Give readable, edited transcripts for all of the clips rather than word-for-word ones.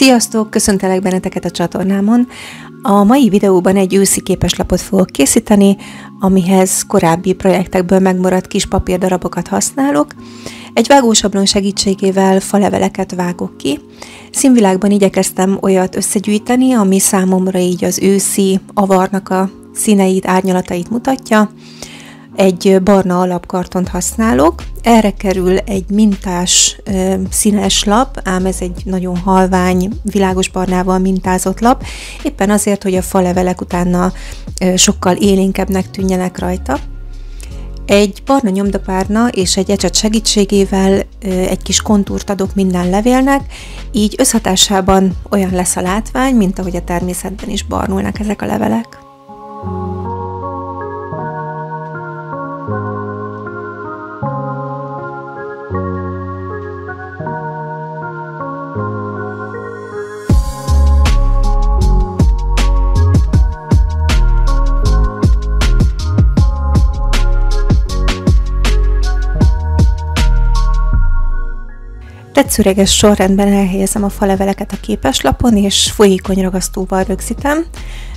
Sziasztok! Köszöntelek benneteket a csatornámon. A mai videóban egy őszi képeslapot fogok készíteni, amihez korábbi projektekből megmaradt kis papírdarabokat használok. Egy vágósablon segítségével faleveleket vágok ki. Színvilágban igyekeztem olyat összegyűjteni, ami számomra így az őszi avarnak a színeit, árnyalatait mutatja. Egy barna alapkartont használok, erre kerül egy mintás színes lap, ám ez egy nagyon halvány, világos barnával mintázott lap, éppen azért, hogy a falevelek utána sokkal élénkebbnek tűnjenek rajta. Egy barna nyomdapárna és egy ecset segítségével egy kis kontúrt adok minden levélnek, így összhatásában olyan lesz a látvány, mint ahogy a természetben is barnulnak ezek a levelek. Tetszőleges sorrendben elhelyezem a faleveleket a képeslapon, és folyékony ragasztóval rögzítem.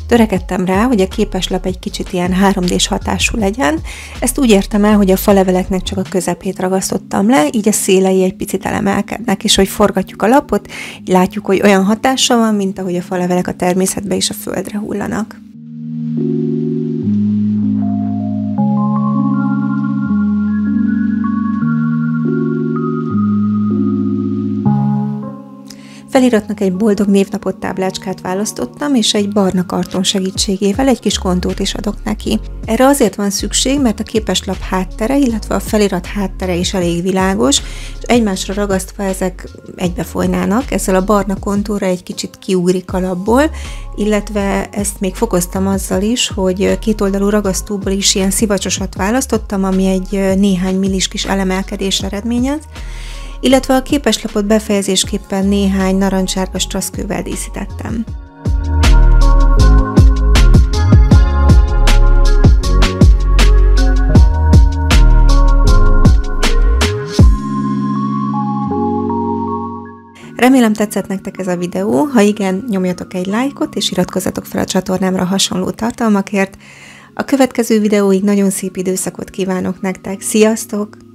Törekedtem rá, hogy a képeslap egy kicsit ilyen 3D-s hatású legyen. Ezt úgy értem el, hogy a faleveleknek csak a közepét ragasztottam le, így a szélei egy picit elemelkednek, és hogy forgatjuk a lapot, így látjuk, hogy olyan hatása van, mint ahogy a falevelek a természetbe és a földre hullanak. Feliratnak egy boldog névnapot táblácskát választottam, és egy barna karton segítségével egy kis kontúrt is adok neki. Erre azért van szükség, mert a képeslap háttere, illetve a felirat háttere is elég világos, és egymásra ragasztva ezek egybefolynának. Ezzel a barna kontúra egy kicsit kiugrik a lapból, illetve ezt még fokoztam azzal is, hogy kétoldalú ragasztóból is ilyen szivacsosat választottam, ami egy néhány millis kis elemelkedés eredményez, illetve a képeslapot befejezésképpen néhány narancsárga strasszkővel díszítettem. Remélem tetszett nektek ez a videó, ha igen, nyomjatok egy lájkot és iratkozzatok fel a csatornámra hasonló tartalmakért. A következő videóig nagyon szép időszakot kívánok nektek, sziasztok!